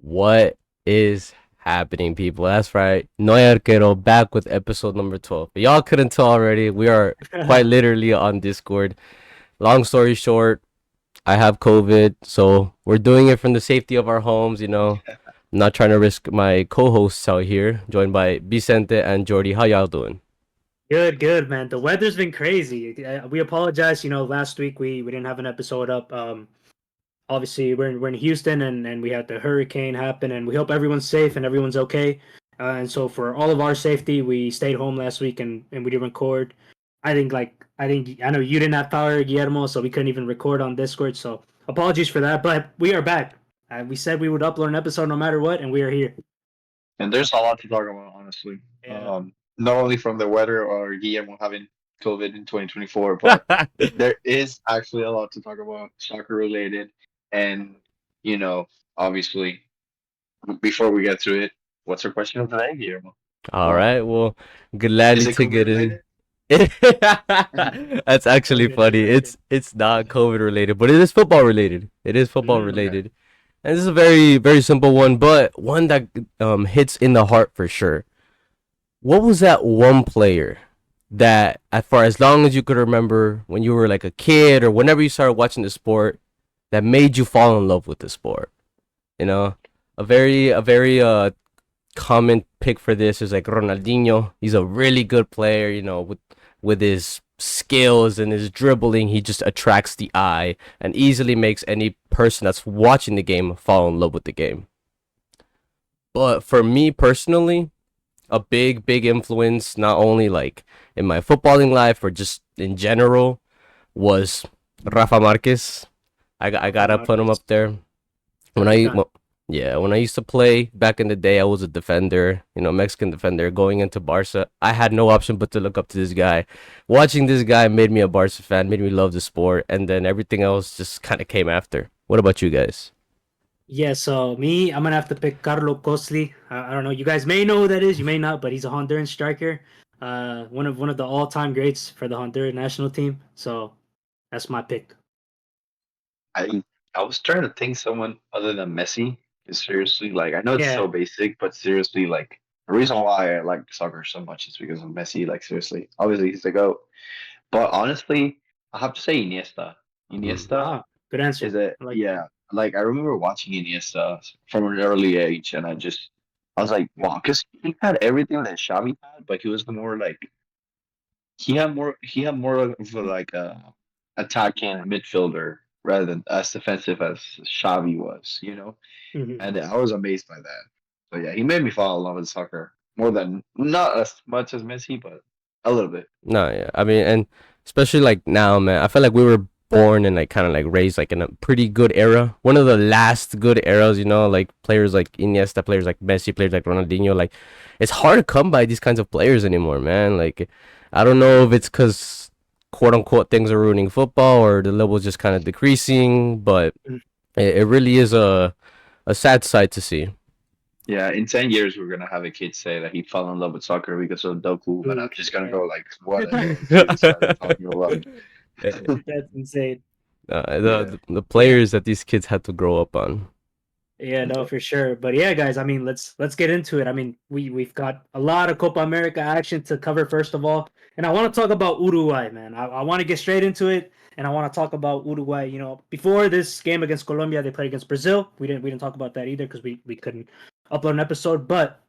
What is happening, people? That's right. Hay Arquero back with episode number 12. But y'all couldn't tell already. We are quite literally on Discord. Long story short, I have COVID, so we're doing it from the safety of our homes, I'm not trying to risk my co-hosts out here, joined by Vicente and Jordy. How y'all doing? Good, man. The weather's been crazy. We apologize. Last week we didn't have an episode up. Obviously we're in Houston and we had the hurricane happen, and we hope everyone's safe and everyone's okay. And so for all of our safety, we stayed home last week and we didn't record. I know you didn't have power, Guillermo, so we couldn't even record on Discord. So apologies for that, but we are back. We said we would upload an episode no matter what, and we are here. And there's a lot to talk about, honestly. Yeah. Not only from the weather or Guillermo having COVID in 2024, but there is actually a lot to talk about, soccer related. And, you know, obviously, before we get to it, what's your question of the day, Guillermo? All Uh, right, well, is gladly it to COVID get in. related? That's actually COVID funny. related. It's not COVID related, but it is football related. It is football Okay. related. And this is a very, very simple one, but one that hits in the heart for sure. What was that one player that, for as long as you could remember, when you were like a kid or whenever you started watching the sport, that made you fall in love with the sport? You know, a very common pick for this is like Ronaldinho. He's a really good player. With his skills and his dribbling, he just attracts the eye and easily makes any person that's watching the game fall in love with the game. But for me personally, a big influence, not only like in my footballing life or just in general, was Rafa Marquez. I Rafa gotta put him Marquez. up there. When Good I icon. yeah, when I used to play back in the day, I was a defender, Mexican defender. Going into Barca, I had no option but to look up to this guy. Watching this guy made me a Barca fan, made me love the sport, and then everything else just kind of came after. What about you guys? Yeah, so me, I'm gonna have to pick Carlo Cosli. I don't know. You guys may know who that is. You may not, but he's a Honduran striker. One of the all-time greats for the Honduran national team. So that's my pick. I I was trying to think someone other than Messi. 'Cause seriously, like I know it's Yeah, so basic, but seriously, like the reason why I like soccer so much is because of Messi. Like seriously, obviously he's the goat. But honestly, I have to say Iniesta. Mm. Iniesta good answer. is a I like that. yeah. Like I remember watching Iniesta from an early age, and I was like, wow, because he had everything that Xavi had, but he was the more like he had more of a, like a attacking midfielder rather than as defensive as Xavi was, Mhm. and I was amazed by that. So yeah, he made me fall in love with soccer more than not as much as Messi, but a little bit. No, yeah. I mean, and especially like now, man, I feel like we were born and like kind of like raised like in a pretty good era. One of the last good eras, like players like Iniesta, players like Messi, players like Ronaldinho. Like, it's hard to come by these kinds of players anymore, man. Like, I don't know if it's because quote unquote things are ruining football or the level's just kind of decreasing, but it really is a sad sight to see. Yeah, in 10 years we're gonna have a kid say that he fell in love with soccer because of Doku, and I'm just gonna Yeah, go like, what the hell kids are you talking about? that's insane. Yeah. The Yeah, players that these kids had to grow up on. yeah, no, for sure. But yeah, guys, I mean, let's get into it. I mean, we've got a lot of Copa America action to cover first of all, and I want to talk about Uruguay, man. I want to get straight into it, and I want to talk about Uruguay. Before this game against Colombia, they played against Brazil. We didn't talk about that either because we couldn't upload an episode. But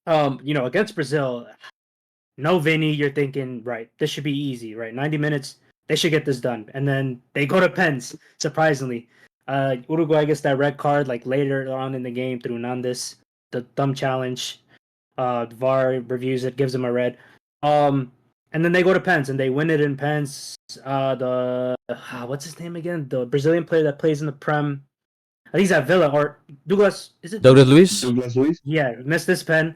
against Brazil, no Vinny, you're thinking right. This should be easy, right? 90 minutes, they should get this done, and then they go to pens. Surprisingly, Uruguay gets that red card like later on in the game through Nandes, the thumb challenge. VAR reviews it, gives them a red. Um, and then they go to pens and they win it in pens. What's his name again? The Brazilian player that plays in the Prem. I think he's at Villa or Douglas. Is it Douglas Douglas? Luis? Douglas Luiz? Yeah, he missed this pen.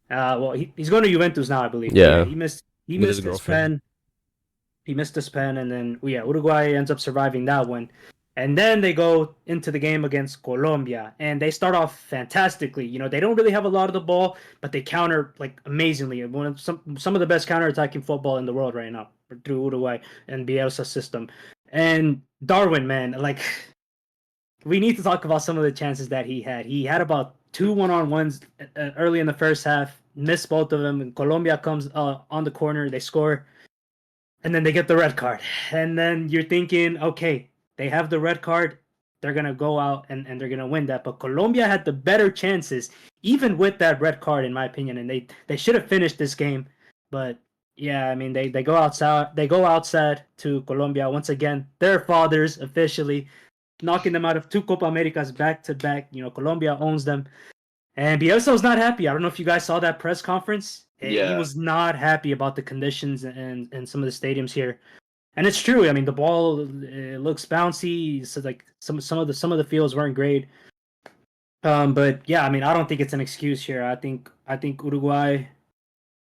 Well, he's going to Juventus now, I believe. But yeah, Yeah, he with his missed his girlfriend. pen. He missed his pen, and then yeah, Uruguay ends up surviving that one. And then they go into the game against Colombia, and they start off fantastically. They don't really have a lot of the ball, but they counter like amazingly. One of some of the best counter-attacking football in the world right now through Uruguay and Bielsa system. And Darwin, man, like we need to talk about some of the chances that he had. He had about 2 one-on-ones early in the first half, missed both of them, and Colombia comes on the corner, they score, and then they get the red card. And then you're thinking, okay, they have the red card, they're going to go out and they're going to win that. But Colombia had the better chances, even with that red card, in my opinion, and they should have finished this game. But yeah, I mean, they go outside to Colombia once again. Their fathers officially knocking them out of 2 Copa Americas back to back. You know, Colombia owns them. And Bielsa's not happy. I don't know if you guys saw that press conference. He Yeah, was not happy about the conditions and some of the stadiums here. And it's true. I mean, the ball looks bouncy. So like some of the fields weren't great. But yeah, I mean, I don't think it's an excuse here. I think Uruguay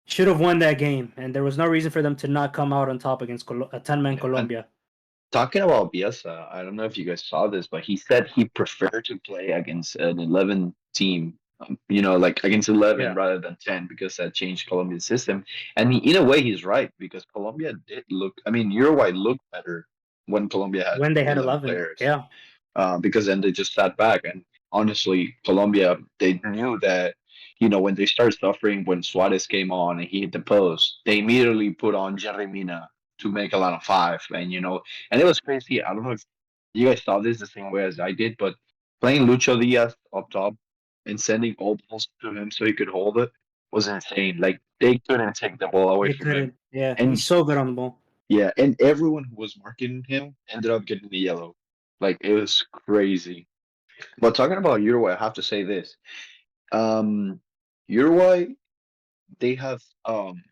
should have won that game, and there was no reason for them to not come out on top against a 10-man yeah. And Colombia. talking about Bielsa, I don't know if you guys saw this, but he said he preferred to play against an 11 team, like against 11 Yeah, rather than 10 because that changed Colombia's system. And in a way, he's right because Colombia did look, I mean, Uruguay looked better when Colombia had when they had 11 11. players, Yeah, because then they just sat back. And honestly, Colombia, they knew that, when they started suffering, when Suarez came on and he hit the post, they immediately put on Jerry Mina to make a lot of five. And it was crazy. I don't know if you guys saw this the same way as I did, but playing Lucho Diaz up top and sending all balls to him so he could hold it was insane. Like they couldn't take the ball away they from him. couldn't. Yeah, And he's so good on the ball. yeah, and everyone who was marking him ended up getting the yellow. Like it was crazy. But talking about Uruguay, I have to say this. Um, Uruguay, they have um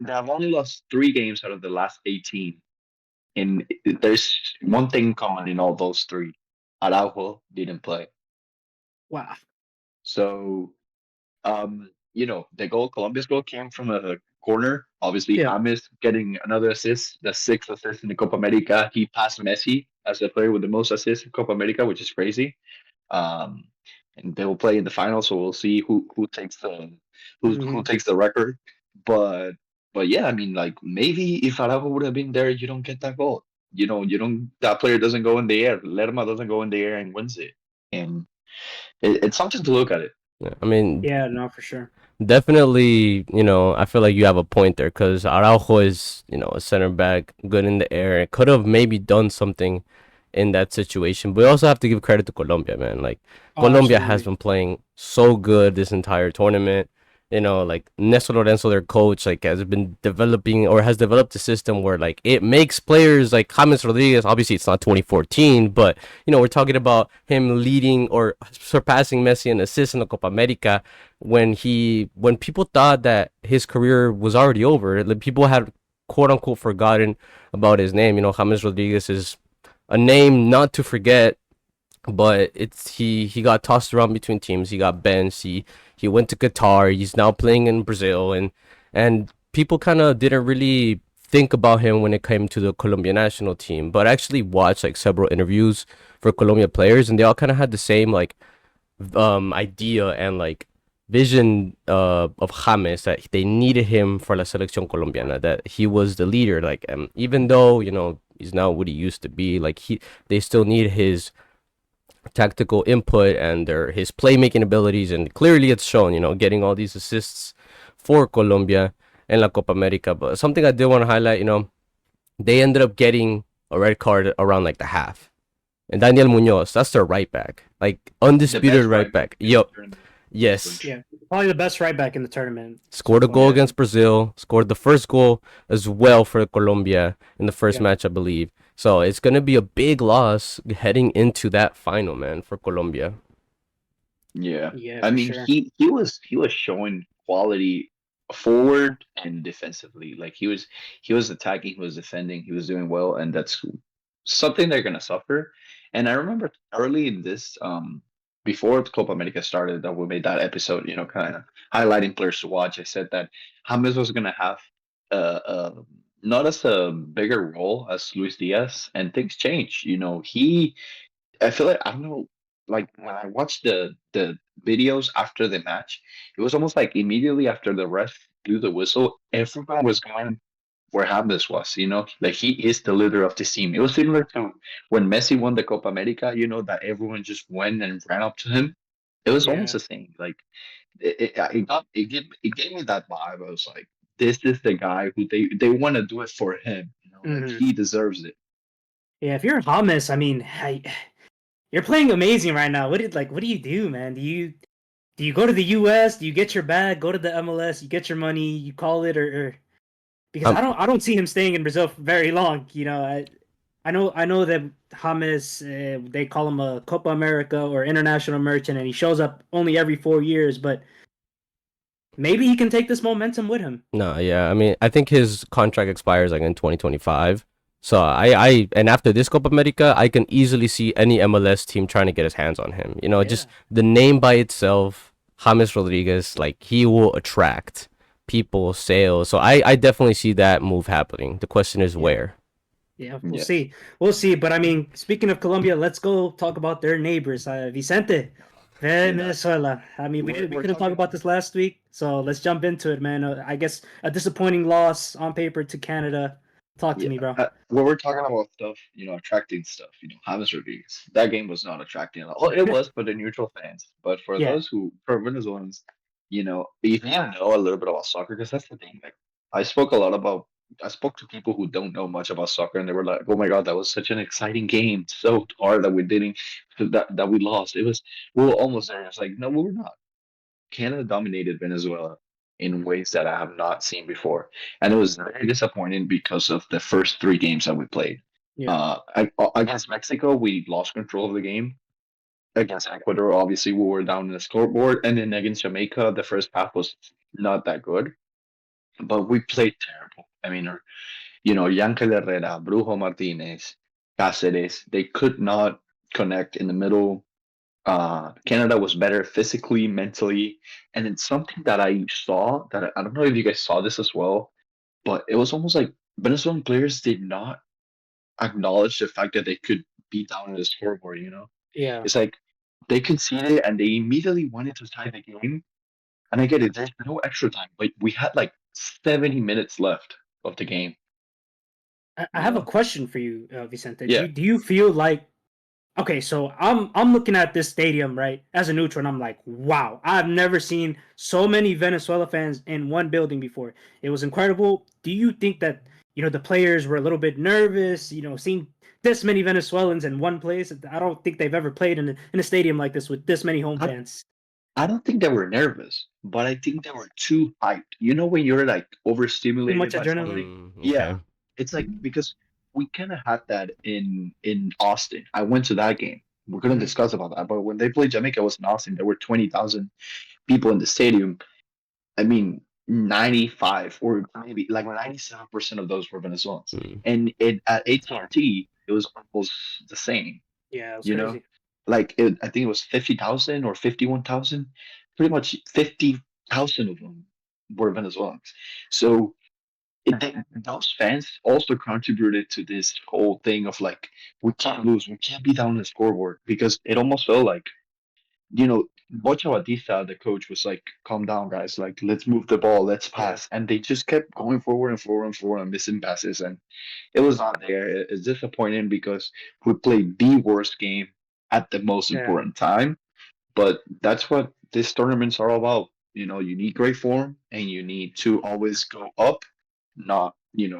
they have only lost 3 games out of the last 18. And there's one thing common in all those three. Araujo didn't play. Wow. So the Colombia's goal came from a corner. Obviously, Yeah. James getting another assist, the 6th assist in the Copa America. He passed Messi as the player with the most assists in Copa America, which is crazy. Um, and they will play in the final, so we'll see who takes who Mhm. takes the record. But but yeah, I mean, like maybe if Araujo would have been there, you don't get that goal. You don't that player doesn't go in the air. Lerma doesn't go in the air and wins it, and it's something to look at it. Yeah, I mean, Yeah, no, for sure. definitely, I feel like you have a point there because Araujo is, a center back, good in the air. It could have maybe done something in that situation. But we also have to give credit to Colombia, man. Like, Oh, Colombia has absolutely. been playing so good this entire tournament. Like Néstor Lorenzo, their coach, like has been developing or has developed a system where like it makes players like James Rodriguez. Obviously, it's not 2014, but we're talking about him leading or surpassing Messi in assists in the Copa America when people thought that his career was already over. Like, people had quote unquote forgotten about his name. James Rodriguez is a name not to forget, but he got tossed around between teams. He got benched. He went to Qatar. He's now playing in Brazil, and people kind of didn't really think about him when it came to the Colombia national team. But I actually watched like several interviews for Colombia players, and they all kind of had the same like idea and like vision of James, that they needed him for la selección colombiana, that he was the leader, like, even though he's not what he used to be, like they still need his tactical input and his playmaking abilities, and clearly it's shown, getting all these assists for Colombia in la Copa America. But something I did want to highlight, they ended up getting a red card around like the half. And Daniel Munoz, that's their right back. Like, The undisputed best right right back back. in the Yup. tournament. Yes. Yeah, probably the best right back in the tournament so Scored a goal far. Yeah. against Brazil. Scored the first goal as well for Colombia in the first Yeah. match, I believe. So it's going to be a big loss heading into that final, man, for Colombia. Yeah. Yeah, I for mean, sure. he was showing quality forward and defensively. Like he was attacking, he was defending, he was doing well, and that's something they're gonna suffer. And I remember early in this, before the Copa America started, that we made that episode, kind of highlighting players to watch. I said that James was gonna have not as a bigger role as Luis Diaz, and things change. I feel like I don't know. Like when I watched the videos after the match, it was almost like immediately after the ref blew the whistle, everyone was going where James was. Like he is the leader of the team. It was similar to when Messi won the Copa America. That everyone just went and ran up to him. It was almost Yeah. the same. Like it gave me that vibe. I was like, this is the guy who they want to do it for him. Like Hmm. he deserves it. Yeah. If you're James, I mean, you're playing amazing right now. What do you do, man? Do you go to the US? Do you get your bag? Go to the MLS? You get your money? You call it, or because Um, I don't see him staying in Brazil for very long. I know that James, they call him a Copa America or international merchant, and he shows up only every 4 years. But maybe he can take this momentum with him. no, yeah. I mean, I think his contract expires like in 2025. So and after this Copa America, I can easily see any MLS team trying to get his hands on him. Just Yeah, the name by itself, James Rodriguez, like he will attract people, sales. So I definitely see that move happening. The question is yeah, where. yeah. We'll Yes. see. We'll see. But I mean, speaking of Colombia, let's go talk about their neighbors, Vicente. And Venezuela. I mean, we're, we we're couldn't talk talking. about this last week, so let's jump into it, man. I guess a disappointing loss on paper to Canada. Talk to Yeah, me, bro. when we're talking about stuff, attracting stuff, James Rodriguez, that game was not attracting at all. It was for the neutral fans, but Yeah, for Venezuelans, if you know a little bit about soccer, because that's the thing. Like, I spoke to people who don't know much about soccer, and they were like, "Oh my God, that was such an exciting game! So hard that we didn't, that we lost. We were almost there." It's like, no, we were not. Canada dominated Venezuela in ways that I have not seen before, and it was very disappointing because of the first three games that we played. yeah. Against Mexico, we lost control of the game. Against Ecuador, obviously, we were down in the scoreboard, and then against Jamaica, the first half was not that good, but we played terrible. I mean, Yankel Herrera, Brujo Martinez, Cáceres, they could not connect in the middle. Canada was better physically, mentally, and it's something that I saw that I don't know if you guys saw this as well, but it was almost like Venezuelan players did not acknowledge the fact that they could be down in the scoreboard. Yeah. It's like they conceded and they immediately wanted to tie the game. And I get it, there's no extra time, but we had like 70 minutes left of the game. I You have a know? question for you, Vicente. Do Yeah. you feel like okay? So I'm looking at this stadium right as a neutral, and I'm like, wow, I've never seen so many Venezuela fans in one building before. It was incredible. Do you think that the players were a little bit nervous? Seeing this many Venezuelans in one place, I don't think they've ever played in a stadium like this with this many home I, fans. I don't think they were nervous, but I think they were too hyped. When you're like Too much overstimulated by something? adrenaline. Yeah. Okay. It's like because we kind of had that in Austin. I went to that game. We're gonna Mhm. discuss about that. But when they played Jamaica, it was in Austin. There were 20,000 people in the stadium. I mean, 95 or maybe like 97% of those were Venezuelans. Mm. And at AT&T, it was almost the same. Yeah, it was You know, crazy. I think it was 50,000 or 51,000. Pretty much 50,000 of them were Venezuelans. So those fans also contributed to this whole thing of like we can't lose, we can't be down on the scoreboard because it almost felt like Bocha Batista, the coach, was like, "Calm down, guys. Like, let's move the ball, let's Yeah, pass," and they just kept going forward and forward and forward and missing passes, and it was not there. It's disappointing because we played the worst game at the most yeah, important time, but that's what these tournaments are all about. You need great form and you need to always go up, not,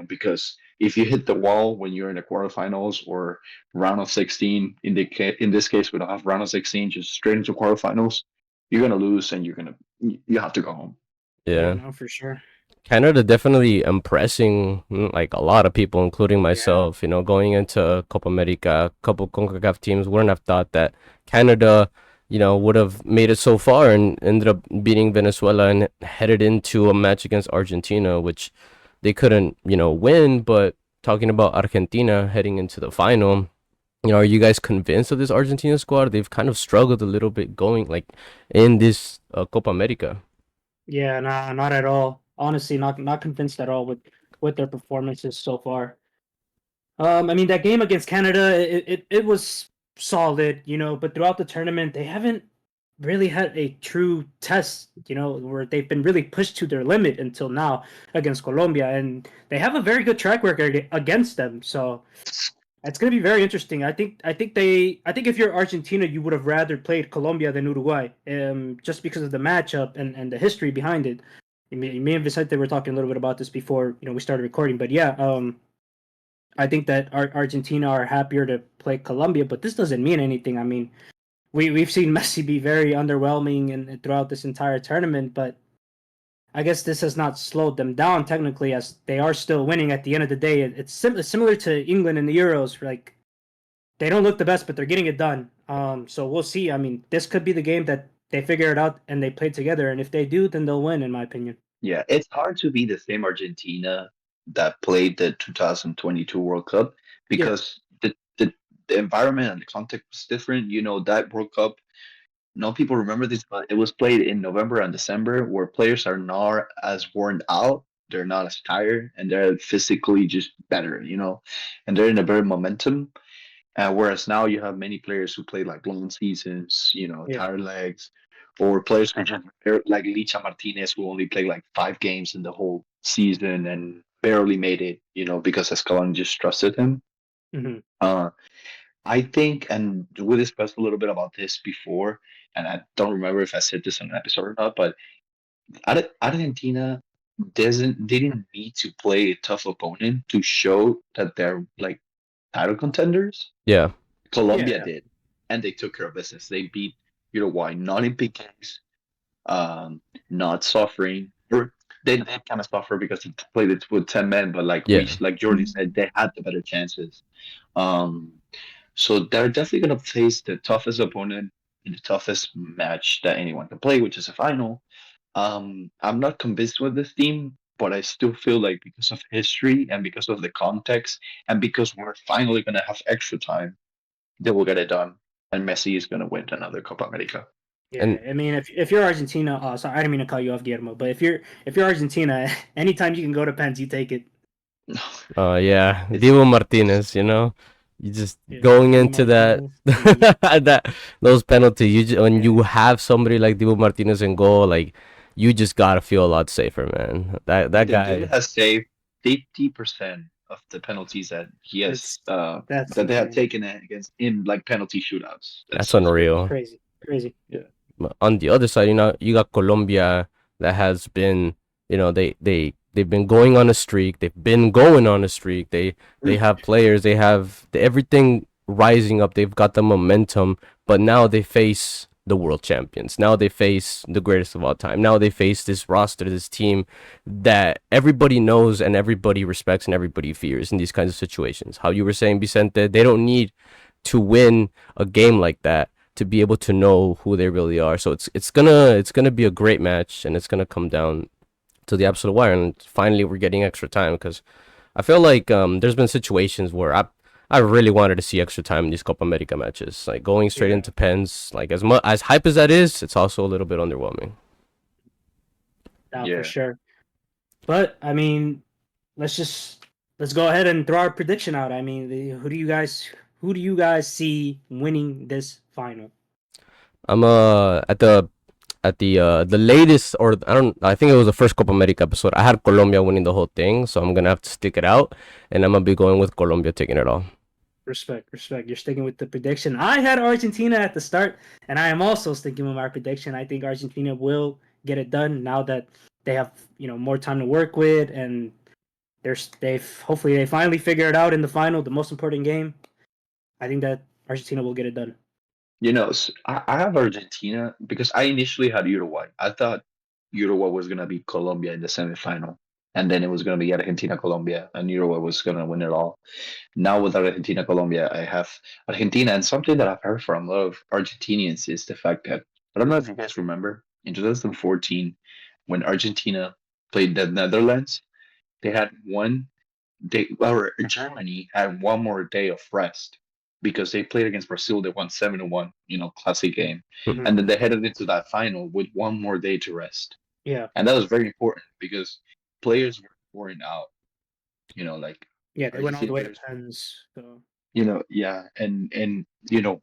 because if you hit the wall when you're in the quarterfinals or round of 16, in this case, we don't have round of 16, just straight into quarterfinals, you're going to lose and you have to go home. yeah. Yeah. No, for sure. Canada definitely impressing like a lot of people, including Yeah, myself. Going into Copa America, a couple CONCACAF teams wouldn't have thought that Canada, would have made it so far and ended up beating Venezuela and headed into a match against Argentina, which they couldn't, win. But talking about Argentina heading into the final, are you guys convinced of this Argentina squad? They've kind of struggled a little bit going like in this Copa America. yeah. Nah, not at all. Honestly, not convinced at all with their performances so far. I mean that game against Canada, it was solid, but throughout the tournament, they haven't really had a true test, where they've been really pushed to their limit until now against Colombia, and they have a very good track record against them. So it's going to be very interesting. I think if you're Argentina, you would have rather played Colombia than Uruguay, just because of the matchup and the history behind it. Me and Vicente were talking a little bit about this before we started recording, but yeah, I think that Argentina are happier to play Colombia, but this doesn't mean anything. I mean, we've seen Messi be very underwhelming and throughout this entire tournament, but I guess this has not slowed them down technically, as they are still winning at the end of the day. It's similar to England in the Euros. Like, they don't look the best, but they're getting it done. So we'll see. I mean, this could be the game that they figure it out and they play together, and if they do, then they'll win, in my opinion. Yeah, it's hard to be the same Argentina that played the 2022 World Cup Yeah. because the environment and the context was different. That World Cup, no people remember this, but it was played in November and December where players are not as worn out, they're not as tired, and they're physically just better, and they're in a better momentum. Whereas now you have many players who play like long seasons, Yeah. tired legs, or players who like Licha Martinez who only played like 5 games in the whole season and barely made it, because Escalon just trusted him. Hmm. Uh, I think, and we discussed a little bit about this before, and I don't remember if I said this on an episode or not, but Argentina didn't need to play a tough opponent to show that they're like title contenders. Yeah. Colombia Yeah. did, and they took care of business. They beat Uruguay, not in big games, not suffering. Or they did kind of suffer because they played it with 10 men, but Yeah. like Jordy said, they had the better chances. Um, so they're definitely gonna face the toughest opponent in the toughest match that anyone can play, which is a final. I'm not convinced with this team, but I still feel like because of history and because of the context and because we're finally gonna have extra time, they will get it done, and Messi is going to win another Copa America. Yeah, And I mean, if you're Argentina, sorry, I didn't mean to call you off, Guillermo, but if you're Argentina, anytime you can go to pens, you take it. yeah, It's Divo Martinez, you just Yeah, going Dibu into that Martinez. Mhm. that those penalties, when Yeah, you have somebody like Divo Martinez in goal, like you just gotta feel a lot safer, man. That the dude guy, has saved 50% of the penalties that he has it's that's that they have insane. taken against in like penalty shootouts. that's It's crazy. unreal. Crazy, crazy. Yeah. On the other side, you got Colombia that has been, they've been going on a streak. They've been going on a streak. They have players. They have everything rising up. They've got the momentum, but now they face the world champions. Now they face the greatest of all time. Now they face this roster, this team that everybody knows and everybody respects and everybody fears in these kinds of situations. How you were saying, Vicente, they don't need to win a game like that to be able to know who they really are. So it's gonna be a great match, and it's gonna come down to the absolute wire. And finally, we're getting extra time because I feel like there's been situations where I really wanted to see extra time in these Copa America matches. Like going straight Yeah, into pens, like as much as hype as that is, it's also a little bit underwhelming. now for Yeah. sure. But I mean, let's go ahead and throw our prediction out. I mean, who do you guys see winning this final? I'm at the latest, or I think it was the first Copa America episode. I had Colombia winning the whole thing, so I'm gonna have to stick it out, and I'm gonna be going with Colombia taking it all. Respect, respect. You're sticking with the prediction. I had Argentina at the start, and I am also sticking with my prediction. I think Argentina will get it done now that they have more time to work with, and they've hopefully they finally figure it out in the final, the most important game. I think that Argentina will get it done. I have Argentina because I initially had Uruguay. I thought Uruguay was going to beat Colombia in the semifinal, and then it was going to be Argentina Colombia, and Uruguay was going to win it all. Now with Argentina Colombia, I have Argentina, and something that I've heard from a lot of Argentinians is the fact that I don't know if you guys remember in 2014 when Argentina played the Netherlands, they had one day, or Germany had one more day of rest because they played against Brazil. They won 7-1, classic game, Hmm. Mhm. and then they headed into that final with one more day to rest, Yeah, and that was very important because players were worn out. Like yeah, they went all Argentina the way to players. pens. So Yeah, and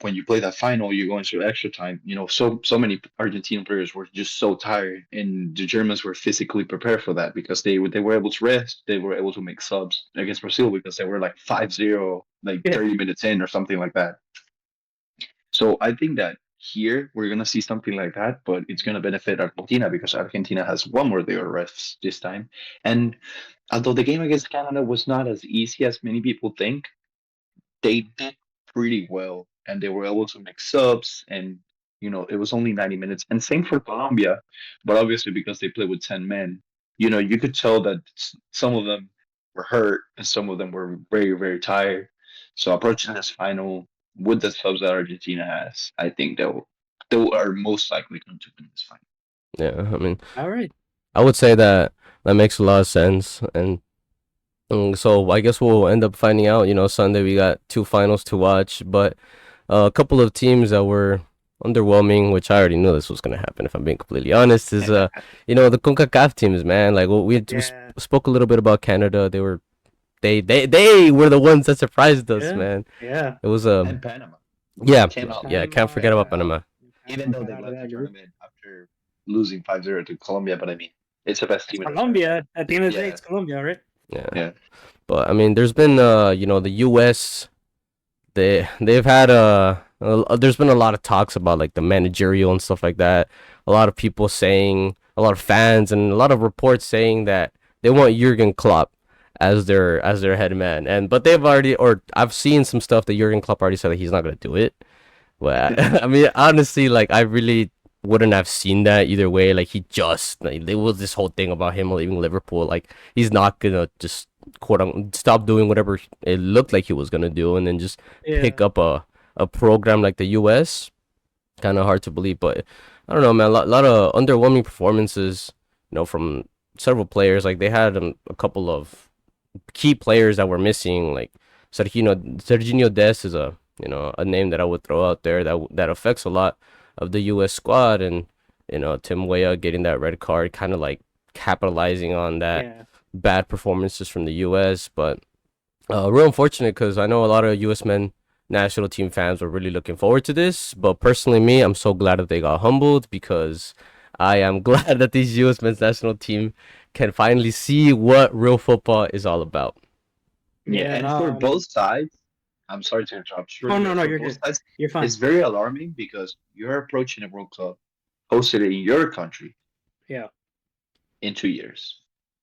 when you play that final, you go into extra time. So many Argentine players were just so tired, and the Germans were physically prepared for that because they were able to rest. They were able to make subs against Brazil because they were like 5-0, like Yeah. 30 minutes in or something like that. So I think that here we're gonna see something like that, but it's gonna benefit Argentina because Argentina has one more day of rest this time. And although the game against Canada was not as easy as many people think, they did pretty well and they were able to make subs, and it was only 90 minutes, and same for Colombia, but obviously because they played with 10 men, you could tell that some of them were hurt and some of them were very, very tired. So approaching this final with the subs that Argentina has, I think they are most likely going to win this final. Yeah, I mean, All right. I would say that makes a lot of sense, and so I guess we'll end up finding out. Sunday we got two finals to watch, but a couple of teams that were underwhelming, which I already knew this was gonna happen. If I'm being completely honest, is the CONCACAF teams, man. Like we Yeah. spoke a little bit about Canada. They were the ones that surprised us, Yeah. man. Yeah. It was And Panama. yeah, Came out. yeah. Can't forget about Panama. Even though they Out of left the that group. tournament after losing 5-0 to Colombia, but I mean, it's the best It's team in the Colombia. At the end of the day, Yeah. it's Colombia, right? Yeah. Yeah. But I mean, there's been the US. They've had there's been a lot of talks about like the managerial and stuff like that. A lot of people saying, a lot of fans and a lot of reports saying that they want Jurgen Klopp as their head man. But they've already, or I've seen some stuff that Jurgen Klopp already said that he's not gonna do it. But I mean, honestly, like I really wouldn't have seen that either way. Like there was this whole thing about him leaving Liverpool. Like he's not gonna just quote unquote stop doing whatever it looked like he was gonna do and then just Yeah. pick up a program like the US. Kind of hard to believe, but I don't know, man. Lot of underwhelming performances, from several players. Like they had a couple of key players that were missing. Like Serginho Dest is a name that I would throw out there that affects a lot of the US squad, and Tim Weah getting that red card, kind of like capitalizing on that Yeah. bad performances from the US. But real unfortunate because I know a lot of US men national team fans were really looking forward to this. But personally, me, I'm so glad that they got humbled because I am glad that these US men's national team can finally see what real football is all about. Yeah, and for both sides, I'm sorry to interrupt. Oh, no, you're both good. sides, You're fine. it's very alarming because you're approaching a World Cup hosted in your country. Yeah. In 2 years,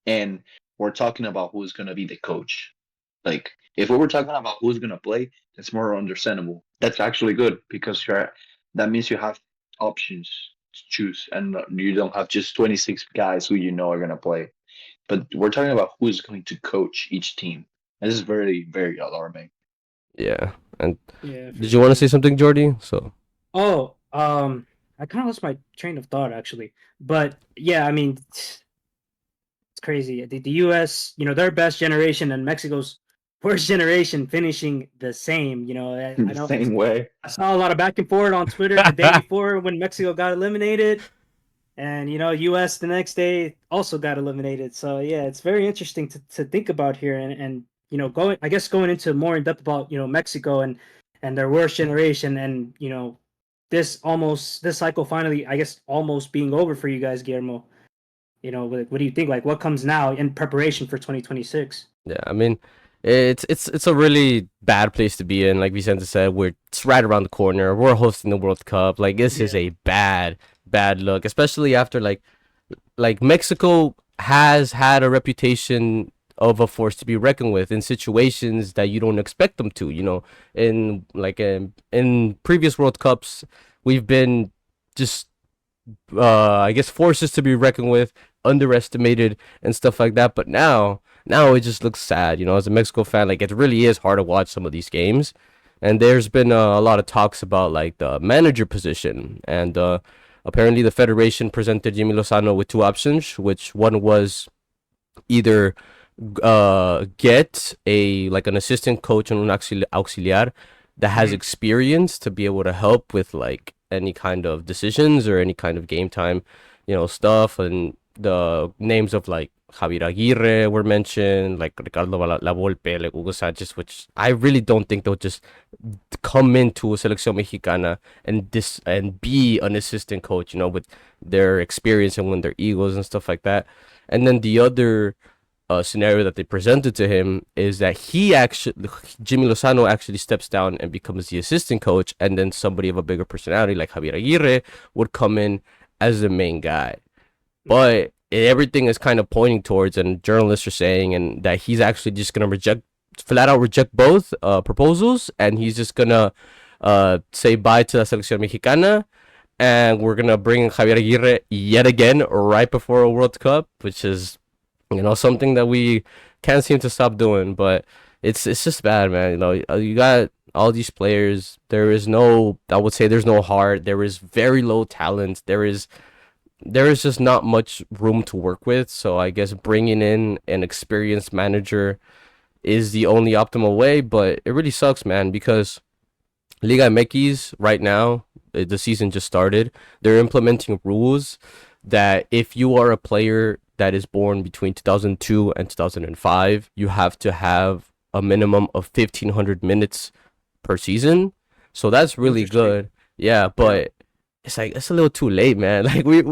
and we're talking about who's gonna be the coach. Like, if we were talking about who's gonna play, that's more understandable. That's actually good because that means you have options to choose, and you don't have just 26 guys who are gonna play. But we're talking about who's going to coach each team. And this is very, very alarming. Yeah. And Yeah. did you want to say something, Jordy? So. Oh, I kind of lost my train of thought actually, but yeah, I mean, it's crazy. The U.S., their best generation and Mexico's worst generation finishing the same. I know Same way. I saw a lot of back and forth on Twitter the day before when Mexico got eliminated, and U.S. the next day also got eliminated. So yeah, it's very interesting to think about here, and going into more in depth about Mexico and their worst generation, and this cycle finally, I guess, almost being over for you guys, Guillermo. What do you think? Like, what comes now in preparation for 2026? Yeah, I mean, it's a really bad place to be in. Like Vicente said, it's right around the corner. We're hosting the World Cup. Like this is a bad look, especially after like Mexico has had a reputation of a force to be reckoned with in situations that you don't expect them to. In previous World Cups, we've been just I guess forces to be reckoned with, underestimated and stuff like that. But now it just looks sad. As a Mexico fan, like it really is hard to watch some of these games. And there's been a lot of talks about like the manager position, and apparently the federation presented Jimmy Lozano with two options, which one was either get an assistant coach and an auxiliar that has experience to be able to help with like any kind of decisions or any kind of game time, stuff. And the names of like Javier Aguirre were mentioned, like Ricardo La Volpe, like Hugo Sanchez, which I really don't think they'll just come into Selección Mexicana and be an assistant coach, with their experience and win their egos and stuff like that. And then the other scenario that they presented to him is that Jimmy Lozano actually steps down and becomes the assistant coach, and then somebody of a bigger personality like Javier Aguirre would come in as the main guy. But everything is kind of pointing towards, and journalists are saying, and that he's actually just gonna flat out reject both proposals, and he's just gonna say bye to la Selección Mexicana, and we're gonna bring Javier Aguirre yet again right before a World Cup, which is something that we can't seem to stop doing. But it's just bad, man. You got all these players. There's no heart. There is very low talent. There is just not much room to work with. So I guess bringing in an experienced manager is the only optimal way. But it really sucks, man, because Liga MX right now, the season just started. They're implementing rules that if you are a player that is born between 2002 and 2005, you have to have a minimum of 1,500 minutes per season. So that's really good. Yeah, but it's like, it's a little too late, man. Like, we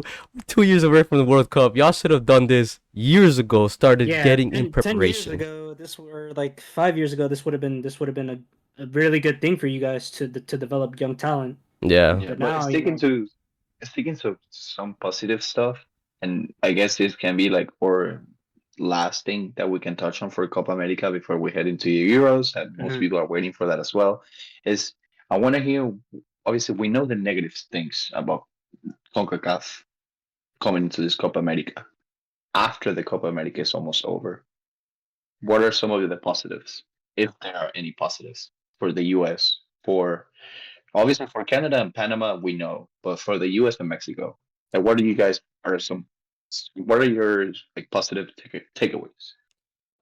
2 years away from the World Cup. Y'all should have done this years ago. Started getting in preparation. 10 years ago, like 5 years ago, this would have been a really good thing for you guys to develop young talent. Yeah. Yeah, but now, sticking to some positive stuff, and I guess this can be like our last thing that we can touch on for Copa America before we head into the Euros, and most people are waiting for that as well, is I want to hear, obviously, we know the negative things about CONCACAF coming into this Copa America. After the Copa America is almost over, what are some of the positives, if there are any positives, for the US, obviously for Canada and Panama, we know, but for the US and Mexico, like what are your like positive takeaways?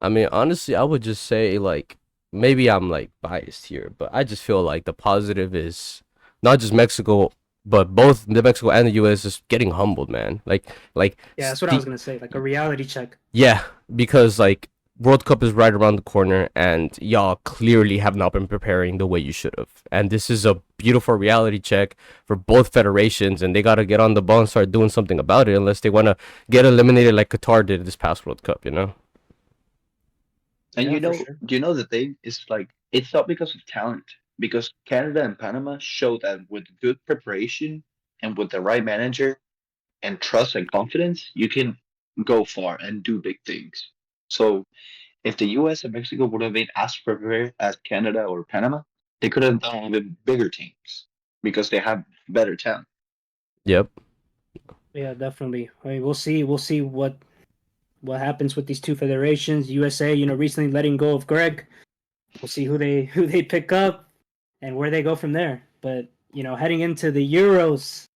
I mean, honestly, I would just say, like, maybe I'm like biased here, but I just feel like the positive is not just Mexico, but both the Mexico and the US just getting humbled, man. Like yeah, that's what I was gonna say, like a reality check. Yeah, because like World Cup is right around the corner, and y'all clearly have not been preparing the way you should have. And this is a beautiful reality check for both federations, and they got to get on the ball and start doing something about it, unless they want to get eliminated like Qatar did this past World Cup, And the thing is, like, it's not because of talent, because Canada and Panama show that with good preparation and with the right manager and trust and confidence, you can go far and do big things. So if the US and Mexico would have been as prepared as Canada or Panama, they could have done even bigger teams because they have better talent. Yep. Yeah, definitely. I mean, we'll see what happens with these two federations. USA, recently letting go of Greg. We'll see who they pick up and where they go from there. But heading into the Euros,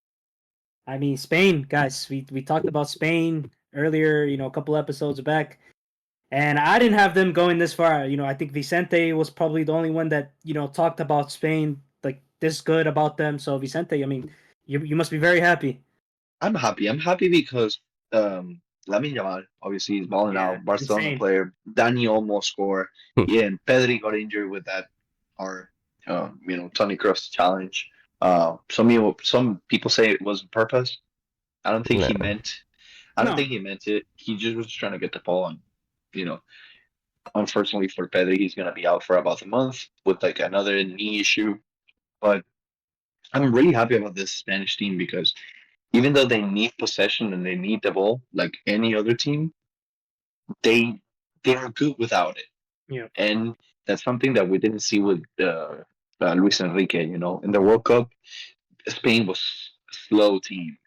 I mean, Spain, guys. We talked about Spain earlier, a couple episodes back. And I didn't have them going this far. I think Vicente was probably the only one that, talked about Spain like this good about them. So Vicente, I mean, you must be very happy. I'm happy. I'm happy because Lamine Yamal, obviously, he's balling out. Barcelona insane player. Dani almost scored. Yeah, and Pedri got injured with that, or Tony Kroos challenge. Some people say it was on purpose. I don't think he meant. I don't think he meant it. He just was trying to get the ball on. Unfortunately for Pedri, he's gonna be out for about a month with like another knee issue. But I'm really happy about this Spanish team because even though they need possession and they need the ball like any other team, they are good without it. Yeah. And that's something that we didn't see with Luis Enrique. In the World Cup, Spain was a slow team.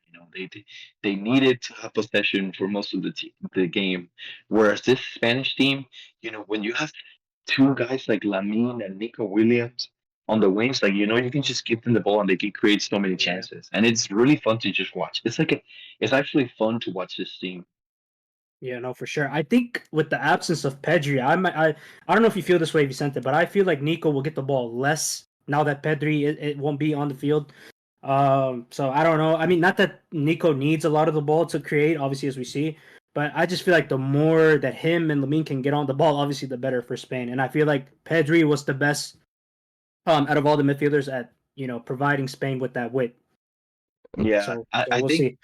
They needed to have possession for most of the game, whereas this Spanish team, when you have two guys like Lamine and Nico Williams on the wings, like you can just give them the ball and they can create so many chances, and it's really fun to just watch. It's actually fun to watch this team. Yeah, no, for sure. I think with the absence of Pedri, I don't know if you feel this way, Vicente, but I feel like Nico will get the ball less now that Pedri it won't be on the field. So I don't know. I mean, not that Nico needs a lot of the ball to create, obviously, as we see, But I just feel like the more that him and Lamine can get on the ball, obviously the better for Spain. And I feel like Pedri was the best out of all the midfielders at providing Spain with that width. Yeah, So we'll see.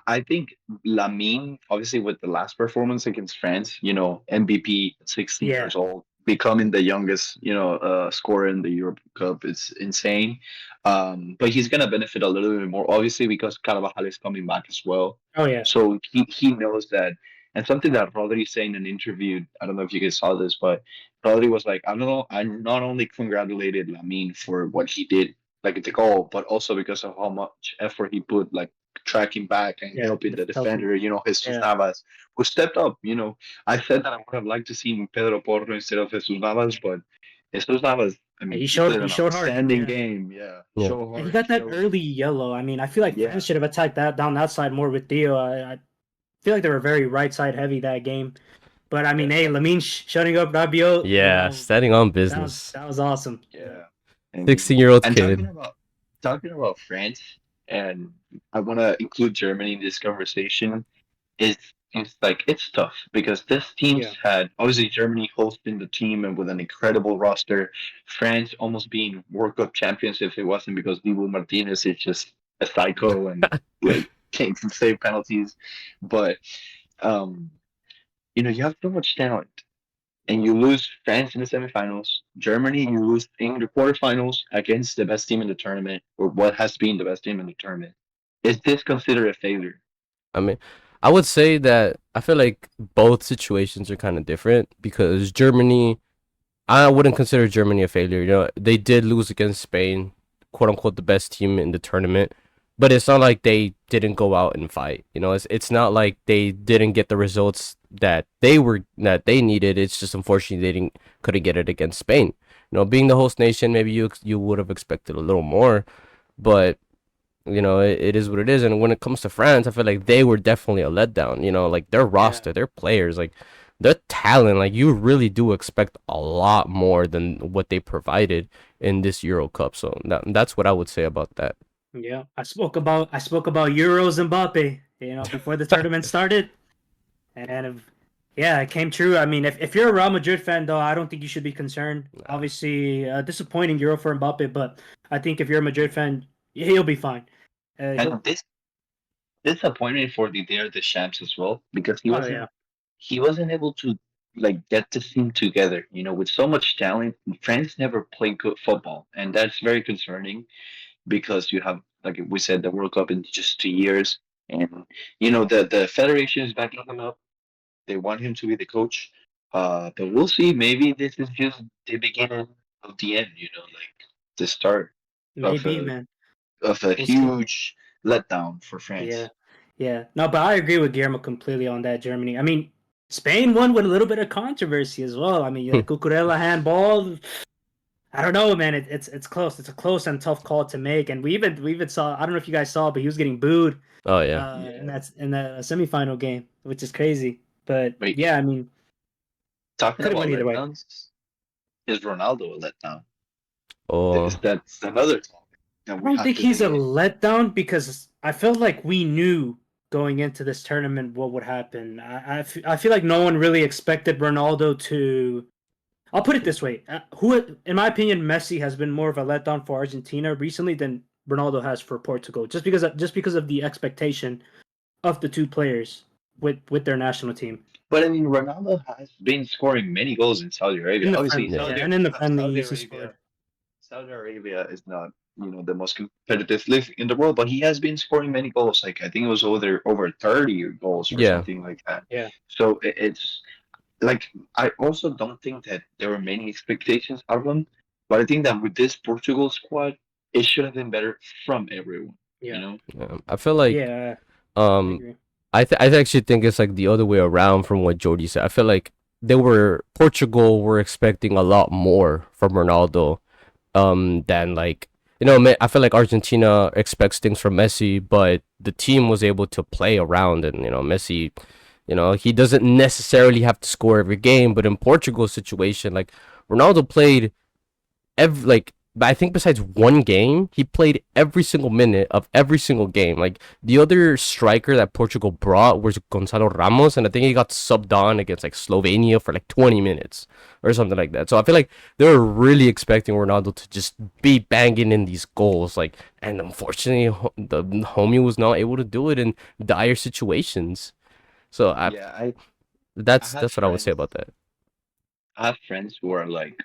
I think Lamine, obviously, with the last performance against France, MVP at 16 Yeah. years old, becoming the youngest, scorer in the Europe Cup is insane. But he's gonna benefit a little bit more, obviously, because Carvajal is coming back as well. Oh yeah. So he knows that. And something that Rodri said in an interview, I don't know if you guys saw this, but Rodri was like, I don't know, I not only congratulated Lamine for what he did, like the goal, but also because of how much effort he put, like tracking back and Yeah. helping the Helping. defender, Jesus Yeah. Navas, who stepped up. I said that I would have liked to see Pedro Porro instead of Jesus Navas, but Jesus Navas, I mean, He he played showed an hard. outstanding Yeah. game. Yeah, Yeah. show And he hard. got that early yellow. I mean, I feel like Yeah. France should have attacked that down that side more with Theo. I feel like they were very right side heavy that game. But I mean, hey, Lamine shutting up Rabiot. Yeah, standing on business. That was awesome. Yeah. And 16-year-old and kid. talking about France, and I want to include Germany in this conversation. It's tough because this team's had obviously Germany hosting the team and with an incredible roster. France almost being World Cup champions if it wasn't because Dibu Martinez is just a psycho and like takes and save penalties. But you have so much talent and you lose France in the semifinals. Germany, you lose in the quarterfinals against the best team in the tournament, or what has been the best team in the tournament. Is this considered a failure? I mean, I would say that I feel like both situations are kind of different because Germany, I wouldn't consider Germany a failure. They did lose against Spain, quote unquote, the best team in the tournament, but it's not like they didn't go out and fight. It's not like they didn't get the results that they needed. It's just unfortunately they couldn't get it against Spain. Being the host nation, maybe you would have expected a little more, but it is what it is. And when it comes to France, I feel like they were definitely a letdown. Like their roster, their players, like their talent, like you really do expect a lot more than what they provided in this Euro Cup. So that's what I would say about that. Yeah, I spoke about Euros Mbappe, before the tournament started, and it came true. I mean, if you're a Real Madrid fan, though, I don't think you should be concerned. Nah. Obviously, disappointing Euro for Mbappe, but I think if you're a Madrid fan, he'll be fine. And this disappointment for Didier Deschamps as well because he wasn't able to get the team together. With so much talent, France never played good football, and that's very concerning. Because you have, like we said, the World Cup in just 2 years, and the federation is backing him up. They want him to be the coach, but we'll see. Maybe this is just the beginning of the end. Like the start of a huge letdown for France. Yeah. No, but I agree with Guillermo completely on that. Germany. I mean, Spain won with a little bit of controversy as well. I mean, Cucurella handball. I don't know, man. It's close. It's a close and tough call to make. And we even saw. I don't know if you guys saw, but he was getting booed. Oh yeah. And that's in the semifinal game, which is crazy. But I mean, talking about letdowns, is Ronaldo a letdown? Oh, that's another topic. I don't think he's a letdown because I felt like we knew going into this tournament what would happen. I feel like no one really expected Ronaldo to. I'll put it this way: in my opinion, Messi has been more of a letdown for Argentina recently than Ronaldo has for Portugal, just because of the expectation of the two players with their national team. But I mean, Ronaldo has been scoring many goals in Saudi Arabia. Obviously, and in the friendlies he scored. Saudi Arabia is not the most competitive league in the world, but he has been scoring many goals. Like I think it was over 30 goals or something like that. Yeah. So it's. Like, I also don't think that there were many expectations of him, but I think that with this Portugal squad, it should have been better from everyone. Yeah. I feel like I actually think it's like the other way around from what Jordy said. I feel like Portugal were expecting a lot more from Ronaldo than I feel like Argentina expects things from Messi, but the team was able to play around, and Messi. He doesn't necessarily have to score every game, but in Portugal's situation, Ronaldo played but I think besides one game, he played every single minute of every single game. Like the other striker that Portugal brought was Gonzalo Ramos, and I think he got subbed on against like Slovenia for like 20 minutes or something like that. So I feel like they were really expecting Ronaldo to just be banging in these goals, like, and unfortunately, the homie was not able to do it in dire situations. So Yeah, I had that's what I would say friends. about that. I have friends who are like,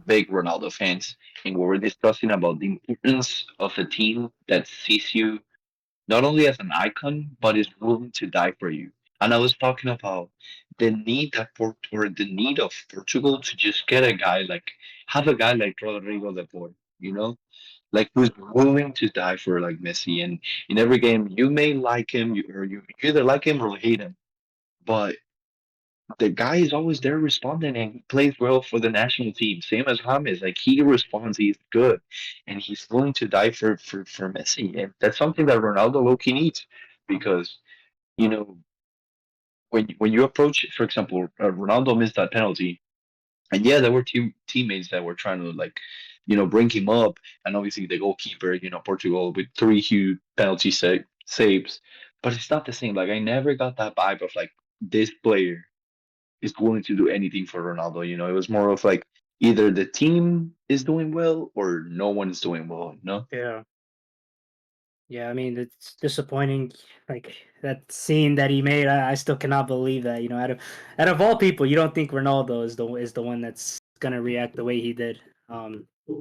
big Ronaldo fans, and we were discussing about the importance of a team that sees you not only as an icon, but is willing to die for you. And I was talking about the need of Portugal to just get a guy like have a guy like Rodrigo de Paul, like who's willing to die for like Messi. And in every game, you may like him, you either like him or hate him, but the guy is always there responding and he plays well for the national team. Same as James, like he responds, he's good, and he's willing to die for Messi, and that's something that Ronaldo low-key needs because you know when you approach, for example, Ronaldo missed that penalty, and yeah, there were teammates that were trying to like bring him up, and obviously the goalkeeper, Portugal with three huge penalty saves, but it's not the same. Like I never got that vibe of like this player is willing to do anything for Ronaldo. It was more of like either the team is doing well or no one is doing well. Yeah. Yeah, I mean it's disappointing. Like that scene that he made, I still cannot believe that. Out of all people, you don't think Ronaldo is the one that's gonna react the way he did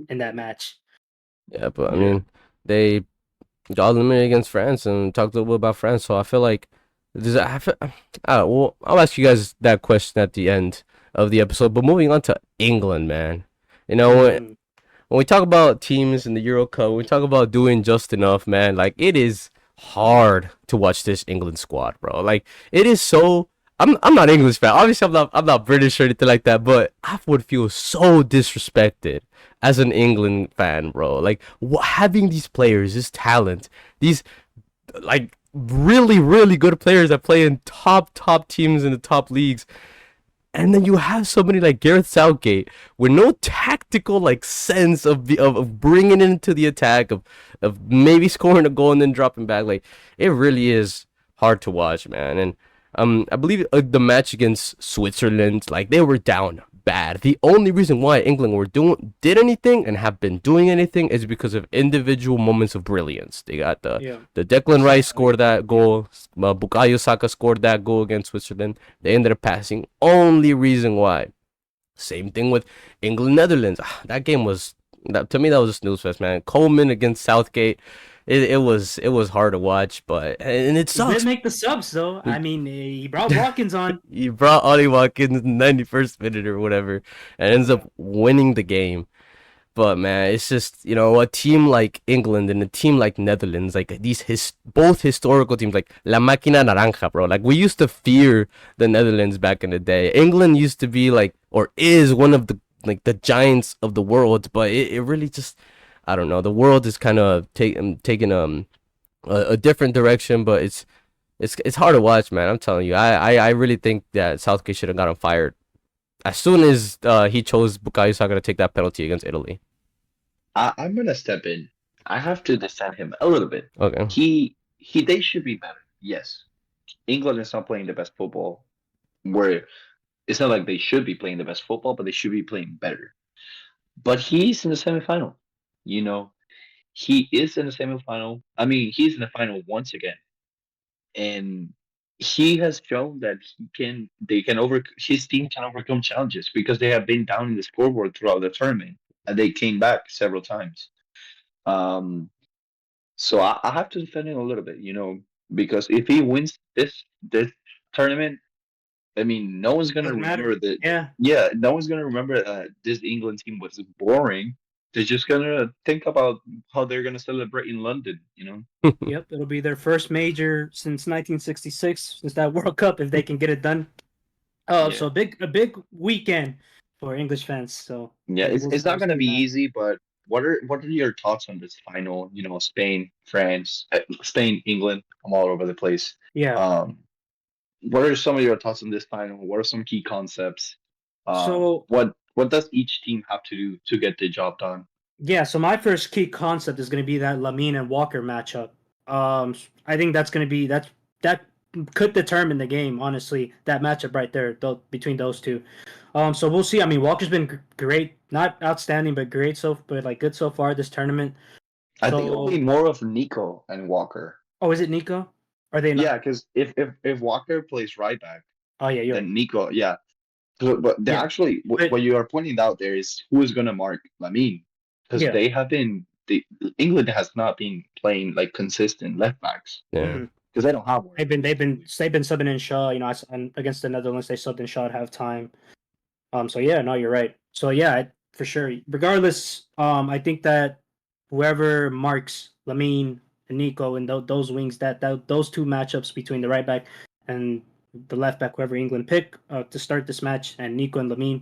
in that match. Yeah, but I Yeah. mean, they got eliminated against France and talked a little bit about France. So I feel like well, I'll ask you guys that question at the end of the episode. But moving on to England, man. You know, Mm, when we talk about teams in the Euro Cup, when we talk about doing just enough, man. Like it is hard to watch this England squad, bro. Like it is so. I'm not English fan. Obviously, I'm not British or anything like that. But I would feel so disrespected as an England fan, bro. Like having these players, this talent, these like really really good players that play in top teams in the top leagues, and then you have somebody like Gareth Southgate with no tactical like sense of bringing it into the attack of maybe scoring a goal and then dropping back. Like it really is hard to watch, man. And I believe the match against Switzerland, like they were down bad. The only reason why England did anything and have been doing anything is because of individual moments of brilliance. They got yeah. the Declan Rice scored Like, that yeah. goal. Bukayo Saka scored that goal against Switzerland. They ended up passing. Only reason why. Same thing with England Netherlands. That game was that to me that was a snooze fest, man. Coleman against Southgate. It was hard to watch, but and it He did sucks. make the subs though. I mean, he brought Watkins on. He brought Ollie Watkins in the 91st minute or whatever and ends Yeah. up winning the game. But man, it's just a team like England and a team like Netherlands, like these both historical teams, like La Máquina Naranja, bro. Like we used to fear the Netherlands back in the day. England used to be like, or is one of the giants of the world, but it really just, I don't know. The world is kind of taking a different direction, but it's hard to watch, man. I'm telling you, I really think that Southgate should have gotten fired as soon as he chose Bukayo Saka to take that penalty against Italy. I'm gonna step in. I have to defend him a little bit. Okay. They should be better. Yes, England is not playing the best football. Where it's not like they should be playing the best football, but they should be playing better. But he's in the semifinal. You know, he is in the semifinal. I mean, he's in the final once again, and he has shown that his team can overcome challenges because they have been down in the scoreboard throughout the tournament, and they came back several times. Um, so I have to defend him a little bit, because if he wins this tournament, I mean, no one's gonna Doesn't matter. remember that. Yeah. Yeah, no one's gonna remember that this England team was boring. They're just gonna think about how they're gonna celebrate in London. Yep. It'll be their first major since 1966, since that World Cup, if they can get it done. Oh, Yeah, so a big weekend for English fans. So yeah. we'll It's we'll, it's we'll not gonna see be that. easy, but what are your thoughts on this final? Spain, France, Spain, England. I'm all over the place. Yeah. Um, what are some of your thoughts on this final? What are some key concepts? So What does each team have to do to get the job done? Yeah, so my first key concept is going to be that Lamine and Walker matchup. I think that's going to be that could determine the game. Honestly, that matchup right there between those two. So we'll see. I mean, Walker's been great, not outstanding, but great but like good so far this tournament. I think it'll be more of Nico and Walker. Oh, is it Nico? Are they not? Yeah, because if Walker plays right back, Oh yeah, you're then Nico, yeah. So, but Yeah. actually, But- what you are pointing out there is who is going to mark Lamine, because Yeah. they have been England has not been playing like consistent left backs Yeah. Mhm. because they don't have one. They've been subbing in Shaw. You know, and against the Netherlands, they subbed in Shaw at halftime. So yeah, no, you're right. So yeah, for sure. Regardless, I think that whoever marks Lamine and Nico and those wings, that those two matchups between the right back and the left back, whoever England pick to start this match, and Nico and Lamine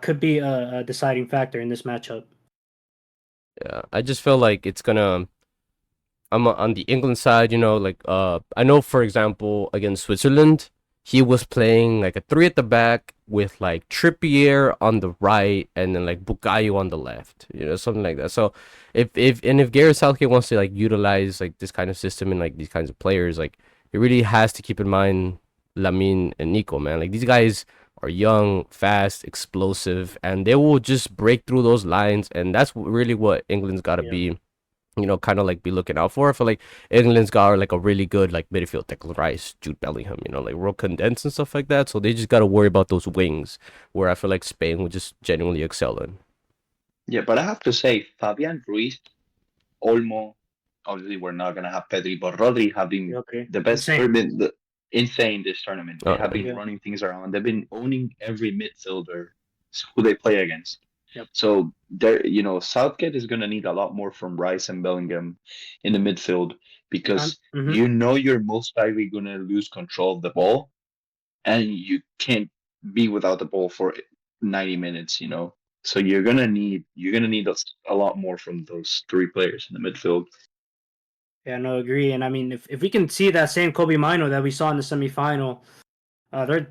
could be a deciding factor in this matchup. Yeah, I just feel like it's gonna. I'm on the England side, you know, like I know for example against Switzerland, he was playing like a three at the back with like Trippier on the right and then like Bukayo on the left, you know, something like that. So if Gareth Southgate wants to like utilize like this kind of system and like these kinds of players, like he really has to keep in mind Lamine and Nico, man. Like these guys are young, fast, explosive, and they will just break through those lines, and that's really what England's got to Yeah. be, you know, kind of like be looking out for. I feel like England's got like a really good like midfield, Declan Rice, Jude Bellingham, you know, like real condensed and stuff like that. So they just got to worry about those wings, where I feel like Spain would just genuinely excel in. Yeah, but I have to say, Fabian Ruiz, Olmo, obviously we're not gonna have Pedri, but Rodri have been Okay. the best, Insane. insane this tournament. They Oh, have been yeah. running things around. They've been owning every midfielder who they play against. Yep. So there, you know, Southgate is gonna need a lot more from Rice and Bellingham in the midfield because Mhm. you know you're most likely gonna lose control of the ball, and you can't be without the ball for 90 minutes. You know, so you're gonna need a lot more from those three players in the midfield. Yeah, no, agree. And I mean, if we can see that same Kobe Mino that we saw in the semifinal,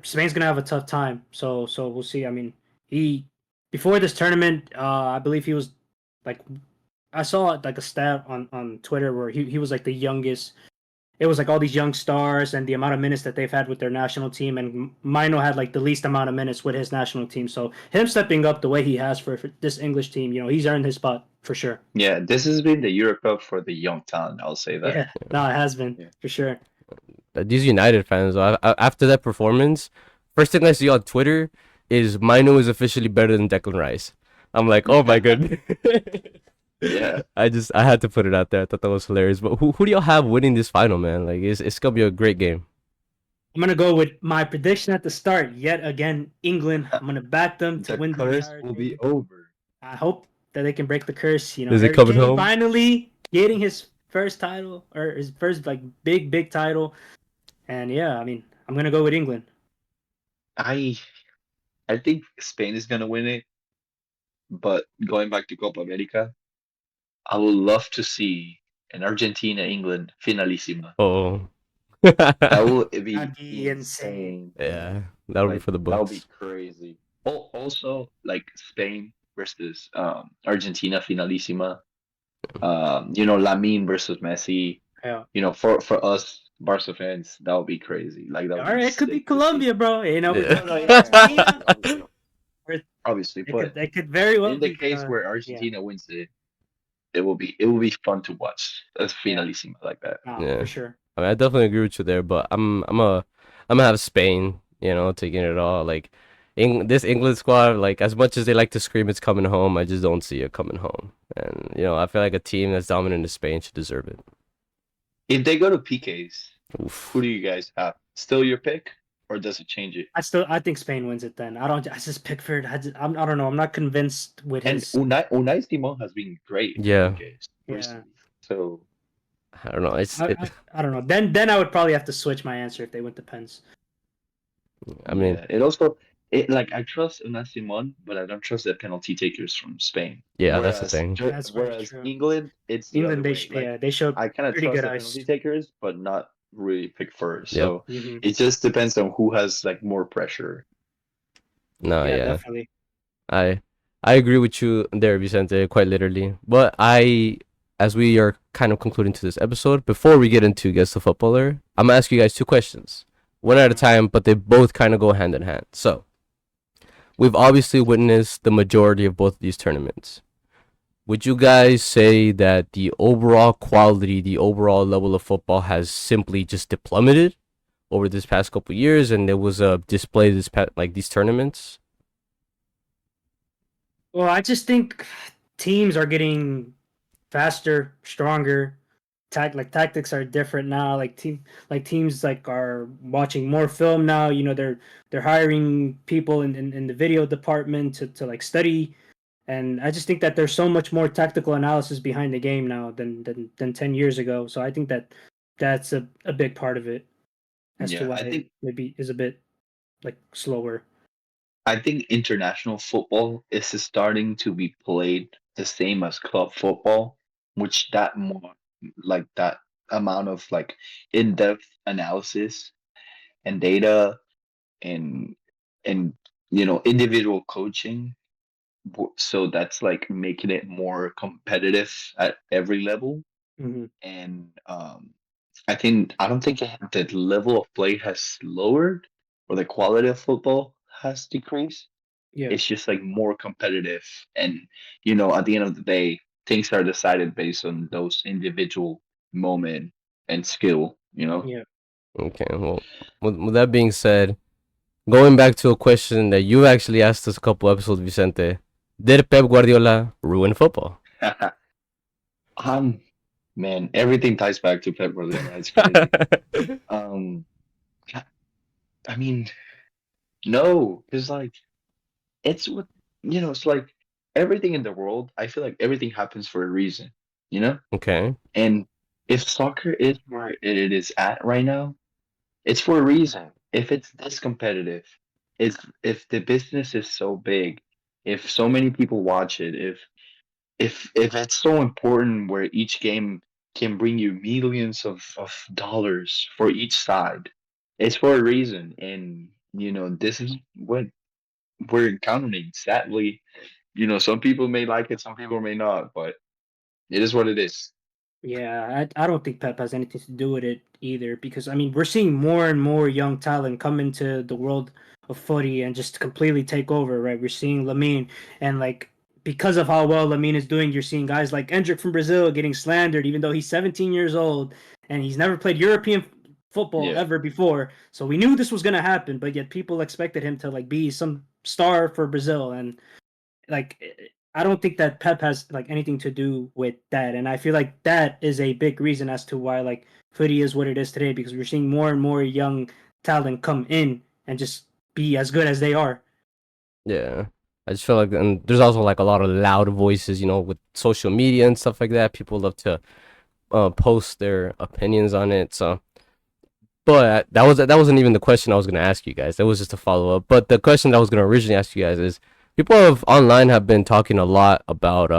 Spain's gonna have a tough time. So we'll see. I mean, he before this tournament, I believe he was like, I saw like a stat on Twitter where he was like the youngest. It was like all these young stars and the amount of minutes that they've had with their national team, and Mino had like the least amount of minutes with his national team. So him stepping up the way he has for this English team, you know, he's earned his spot for sure. Yeah, this has been the Euro Cup for the young talent. I'll say that. Yeah, no, it has been Yeah. for sure. These United fans, after that performance, first thing I see on Twitter is Mino is officially better than Declan Rice. I'm like, oh my goodness. Yeah. I had to put it out there. I thought that was hilarious. But who do y'all have winning this final, man? Like it's gonna be a great game. I'm gonna go with my prediction at the start. Yet again, England. I'm gonna back them to The win the curse entire will thing. be over. I hope that they can break the curse. You know, Is it Harry coming Kane home? finally getting his first title or his first like big title. And yeah, I mean, I'm gonna go with England. I think Spain is gonna win it, but going back to Copa America, I would love to see an Argentina England finalissima. Oh. That would be That'd be insane. Yeah, that'll be Like, for the that would be books. crazy. Also, like Spain versus Argentina finalissima. You know, Lamine versus Messi. Yeah. You know, for us Barca fans, that would be crazy. Like that All would right, be it could be sick to see. Colombia, bro. You know, Yeah. No, yeah, obviously, It but could very well in the be. case where Argentina wins it, it will be fun to watch a finalissima like that. Yeah. For sure. I mean, I definitely agree with you there, but I'm gonna have Spain, you know, taking it all. Like, this England squad, like as much as they like to scream it's coming home, I just don't see it coming home. And you know, I feel like a team that's dominant in Spain should deserve it. If they go to PKs, Oof. who do you guys have? Still your pick, or does it change it? I think Spain wins it. Then I just Pickford. I don't know. I'm not convinced with And his. Unai Simon has been great in Yeah. PKs Yeah. recently. So I don't know. I don't know. Then I would probably have to switch my answer if they went to pens. I mean, yeah, it also like I trust Unai Simon, but I don't trust the penalty takers from Spain. yeah, that's the thing. That's very Whereas true. England, it's the England, other way. Like, they showed I kind of pretty trust good the eyes. penalty takers, but not really pick first. Yep. So Mhm. it just depends on who has like more pressure. No, yeah. Definitely. I I agree with you there, Vicente, quite literally. But as we are kind of concluding to this episode, before we get into Guess the Footballer, I'm gonna ask you guys two questions, one at a time, but they both kind of go hand in hand. So, we've obviously witnessed the majority of both of these tournaments. Would you guys say that the overall quality, the overall level of football has simply just plummeted over this past couple years, and there was a display like these tournaments? Well, I just think teams are getting faster, stronger. Tactics are different now. Teams are watching more film now. You know, they're hiring people in the video department to like study. And I just think that there's so much more tactical analysis behind the game now than 10 years ago. So I think that that's a big part of it as to Yeah, why I it think maybe is a bit like slower. I think international football is starting to be played the same as club football, which that more like that amount of like in-depth analysis and data and and individual coaching. So that's like making it more competitive at every level. Hmm. And I don't think the level of play has lowered or the quality of football has decreased. Yeah, It's just like more competitive, and at the end of the day, things are decided based on those individual moment and skill. yeah. Okay, well, with that being said, going back to a question that you actually asked us a couple episodes, Vicente, did Pep Guardiola ruin football? um, man, everything ties back to Pep Guardiola. It's crazy. Um, I mean, no, because like it's what it's like everything in the world. I feel like everything happens for a reason, you know. Okay. And if soccer is where it is at right now, it's for a reason. If it's this competitive, if the business is so big, if so many people watch it, if it's so important where each game can bring you millions of dollars for each side, it's for a reason. And this is what we're encountering. Sadly, some people may like it, some people may not, but it is what it is. Yeah, I don't think Pep has anything to do with it either because I mean we're seeing more and more young talent come into the world of footy and just completely take over, right? We're seeing Lamine and like because of how well Lamine is doing, you're seeing guys like Endrick from Brazil getting slandered even though he's 17 years old and he's never played European football Yeah. ever before. So we knew this was gonna happen, but yet people expected him to like be some star for Brazil and like I don't think that Pep has like anything to do with that, and I feel like that is a big reason as to why like footy is what it is today because we're seeing more and more young talent come in and just be as good as they are. Yeah. I just feel like, and there's also like a lot of loud voices, with social media and stuff like that. People love to post their opinions on it. So, but that wasn't even the question I was gonna ask you guys. That was just a follow up. But the question that I was gonna originally ask you guys is, people online have been talking a lot about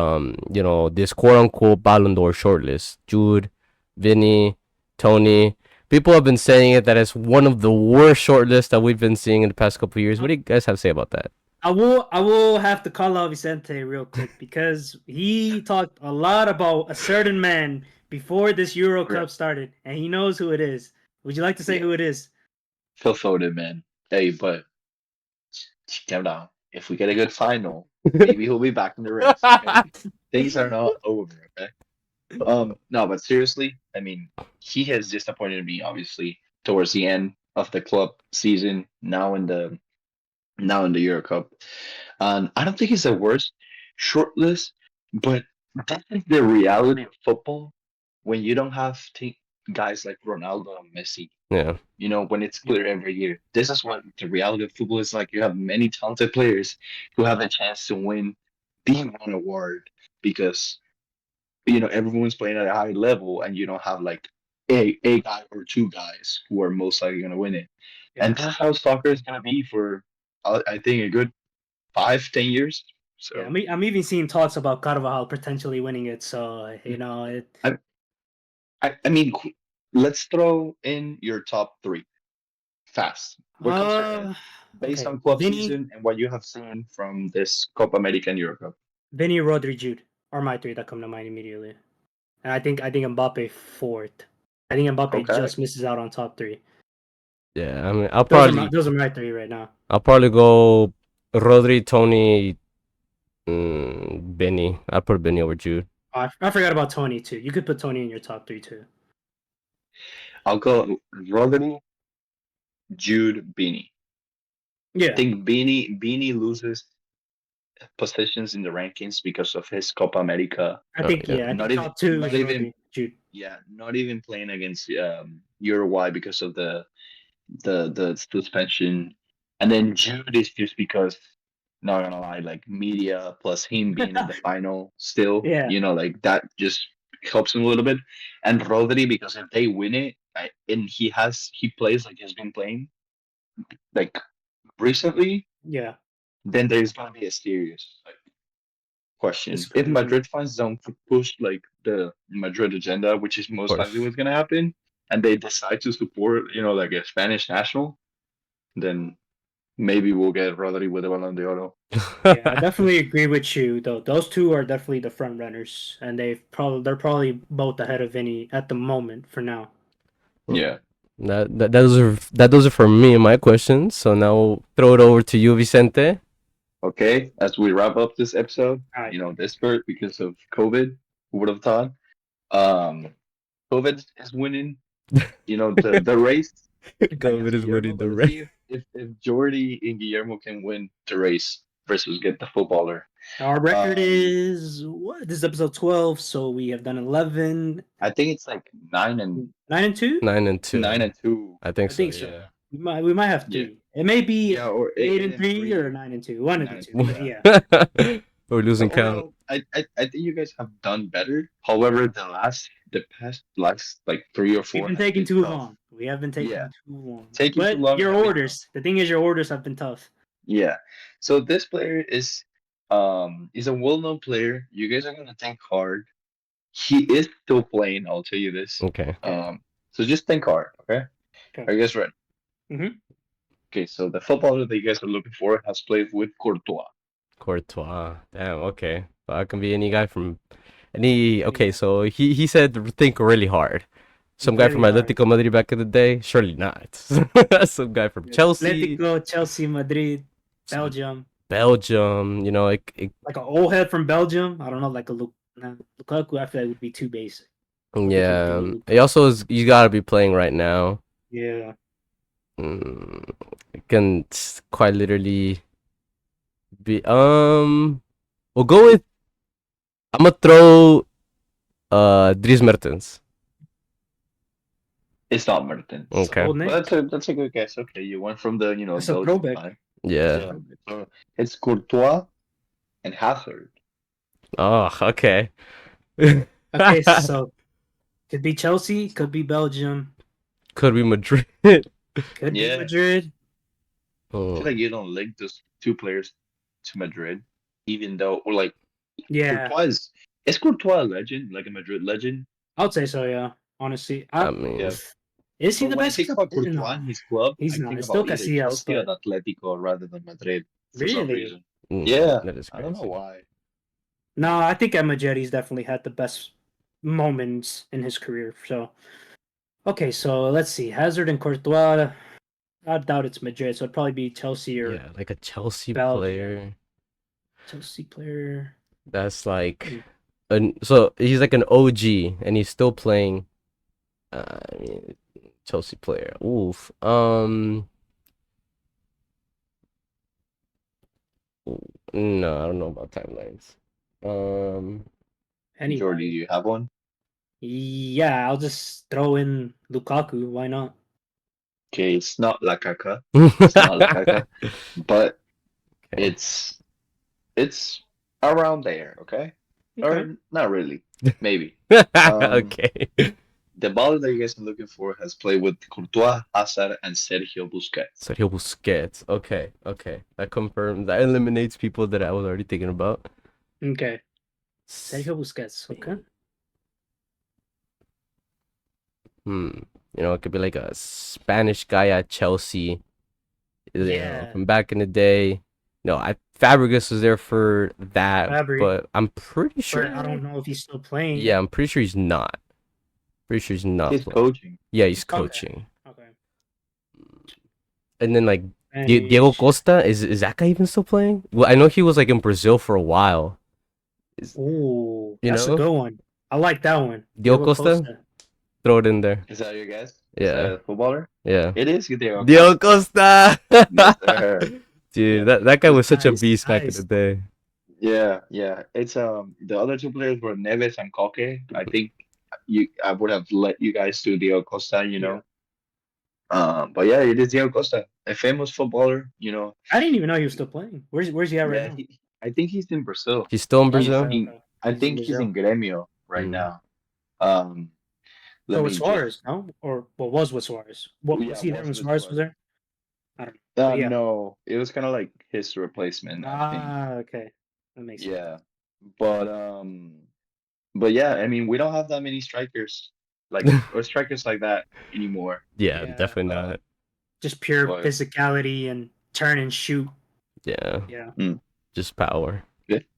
this quote unquote Ballon d'Or shortlist. Jude, Vinny, Tony. People have been saying it that it's one of the worst shortlists that we've been seeing in the past couple of years. What do you guys have to say about that? I will have to call out Vicente real quick because he talked a lot about a certain man before this Euro Right. Cup started, and he knows who it is. Would you like to say Yeah. who it is? Phil Foden, man. Hey, but calm down. If we get a good final, maybe he'll be back in the race. Okay, things are not over. Okay. No, but seriously, I mean, he has disappointed me obviously towards the end of the club season. Now in the Euro Cup, and I don't think it's the worst shortlist, but that is the reality of football when you don't have guys like Ronaldo and Messi. Yeah. When it's clear every year. This is what the reality of football is like. You have many talented players who have a chance to win the one award because everyone's playing at a high level, and you don't have like a guy or two guys who are most likely going to win it. Yeah. And that's how soccer is going to be for I think a good 5-10 years. Yeah, So I'm even seeing talks about Carvajal potentially winning it. So it. I mean, let's throw in your top three. fast. We're considering based Okay. on club Vinny, season and what you have seen from this Copa America and Euro Cup. Vinny, Rodri, Jude are my three that come to mind immediately. And I think Mbappe fourth. I think Mbappe Okay. just misses out on top three. Yeah, I mean, I'll Those are my three right now. probably go Rodri, Tony, Benny. I'll put Benny over Jude. I forgot about Tony too. You could put Tony in your top three too. I'll go Rodri, Jude, Beanie. Yeah. I think Beanie loses positions in the rankings because of his Copa America. I think yeah. yeah. I Not think even- top two not is even- Rodri, Jude. Yeah, not even playing against Uruguay because of the suspension, and then Jude is just because, not gonna lie, like media plus him being in the final still, Yeah. like that just helps him a little bit, and Rodri because if they win it, and he plays like he's been playing like recently, Yeah. then there's gonna be a serious question. It's- If Madrid finds don't push like the Madrid agenda, which is most course. likely what's gonna happen, and they decide to support, like a Spanish national, then maybe we'll get Rodri with the Balón de Oro. Yeah, I definitely agree with you though. Those two are definitely the front runners, and they're probably both ahead of Vinny at the moment for now. Yeah. Those are for me and my questions. So now we'll throw it over to you, Vicente. Okay. As we wrap up this episode, Alright. this spurt because of COVID, who would have thought? COVID is winning. The race. COVID is winning the race. If Jordy and Guillermo can win the race versus get the footballer. Our record is what? This is episode 12, so we have done 11. I think it's like 9 and 9 and 2. 9 and 2. 9 and 2. I think I so. think so. Yeah. We might have Yeah. 3. It may be Yeah, or 8 and 3 or 9 and 2. 1 and 2. But yeah. We're losing So count. overall, I think you guys have done better. However, the past like 3 or 4 We've been have taking too tough. long. We have been taking Yeah. too long. Taking but too long your have been orders. The thing is, your orders have been tough. Yeah. So this player is a well-known player. You guys are gonna think hard. He is still playing. I'll tell you this. Okay. So just think hard. Okay. Okay. Are you guys ready? Mhm. Okay. So the footballer that you guys are looking for has played with Courtois. Courtois. Damn, okay. Well, I can be any guy from any. Okay, so he said think really hard. Some guy from Very hard. Atletico Madrid back in the day? Surely not. Some guy from Chelsea, Atletico, Chelsea, Madrid, Belgium. Belgium. Like an old head from Belgium. I don't know, like a Lukaku. I feel like would be too basic. Yeah. He also is. You gotta be playing right now. Yeah. It can quite literally be. We'll go with. I'm gonna throw. Dries Mertens. It's not Mertens. Okay. Old name. Well, that's a good guess. Okay, you went from the It's a Belgian throwback. side. Yeah. So it's Courtois and Hazard. Oh, okay. Okay, so could be Chelsea, could be Belgium, Could be Madrid. could Yeah. be Madrid. I feel like you don't link those two players to Madrid, even though, or like, Yeah, Courtois is Courtois a legend, like a Madrid legend? I would say so. Yeah, honestly, I mean, Yeah. is he But the when I best? think about No. Courtois and his club, He's I not. think It's about still either Casillas, Chelsea or but- Atletico rather than Madrid for some Really? reason. mm, Yeah, that is I don't know crazy. why. No, I think Madrid he's definitely had the best moments in his career. So, okay, so let's see, Hazard and Courtois. I doubt it's Madrid, so it'd probably be Chelsea or Yeah, like a Chelsea Belgium. player. Chelsea player. That's like, so he's like an OG and he's still playing. I mean, Chelsea player. Oof. No, I don't know about timelines. Anyway. Jordy, do you have one? Yeah, I'll just throw in Lukaku. Why not? Okay, it's not Lakaka, It's not Lakaka. but Okay. it's around there, okay? Okay. Or not really, maybe. Okay. The baller that you guys are looking for has played with Courtois, Hazard, and Sergio Busquets. Sergio Busquets. Okay. That confirms. That eliminates people that I was already thinking about. Okay. Sergio Busquets. Okay. You know, it could be like a Spanish guy at Chelsea. You know, Yeah. from back in the day. No, Fabregas was there for that, Fabry. but I'm pretty But sure. I don't know if he's still playing. Yeah, I'm pretty sure he's not. Pretty sure he's not He's playing. coaching. Yeah, he's Okay. coaching. Okay. And then like Spanish. Diego Costa, is that guy even still playing? Well, I know he was like in Brazil for a while. Ooh, You that's know? a good one. I like that one. Diego Costa? Throw it in there. Is that your guess? Yeah. Is that a footballer? Yeah. It is Diego Diego Costa. Costa. Yes, sir. Dude, Yeah. that guy was such a Nice, beast back in nice. the day. Yeah, yeah. It's the other two players were Neves and Koke. I think I would have let you guys do Diego Costa, you know. But yeah, it is Diego Costa, a famous footballer, you know. I didn't even know he was still playing. Where's he at right Yeah, now? I think he's in Brazil. He's still in He's Brazil? Okay, in, okay. I He's in think he's in Gremio right Mm. now. Um, let So me with just. Suarez, no? Or what was with Suarez? What Yeah, was he there was when with Suarez was Suarez. there? I don't know. But yeah. No, it was kind of like his replacement, I think. Okay. That makes sense. Yeah, but yeah, I mean, we don't have that many strikers or strikers like that anymore. Yeah, Yeah. definitely Uh, not. Just pure but physicality and turn and shoot. Yeah, Yeah. just power.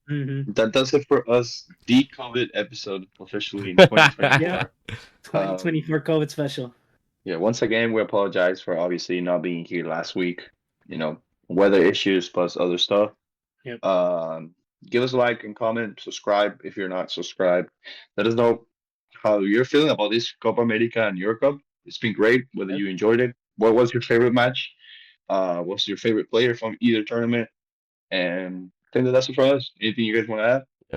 Mm-hmm. that does it for us. The COVID episode officially in 2024. Yeah. 2024 COVID special. Yeah, once again, we apologize for obviously not being here last week. You know, weather issues plus other stuff. Yep. Give us a like and comment, subscribe if you're not subscribed. Let us know how you're feeling about this Copa America and Euro Cup. It's been great, whether Yep. you enjoyed it. What was your favorite match? What's your favorite player from either tournament? And I think that's it for us. Anything you guys want to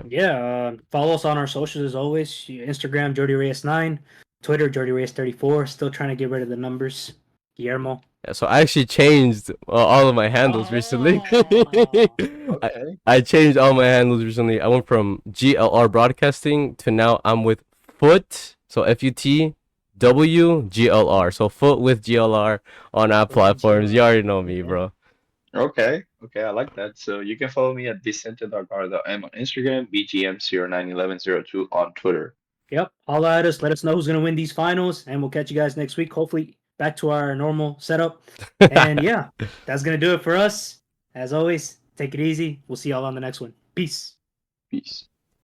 add? Yeah. Follow us on our socials as always. Instagram, Jordy Reyes 9. Twitter, Jordy Reyes 34. Still trying to get rid of the numbers. Guillermo. Yeah, so I actually changed all of my handles recently. Okay. I changed all my handles recently. I went from GLR Broadcasting to now I'm with Foot, so FUTWGLR. So Foot with GLR on our platforms. You already know me, bro. Okay, I like that. So you can follow me at Vicente.Gardo.m on Instagram, BGM091102 on Twitter. Yep. Holla at us. Let us know who's going to win these finals. And we'll catch you guys next week. Hopefully back to our normal setup. And yeah, that's going to do it for us. As always, take it easy. We'll see y'all on the next one. Peace. Peace.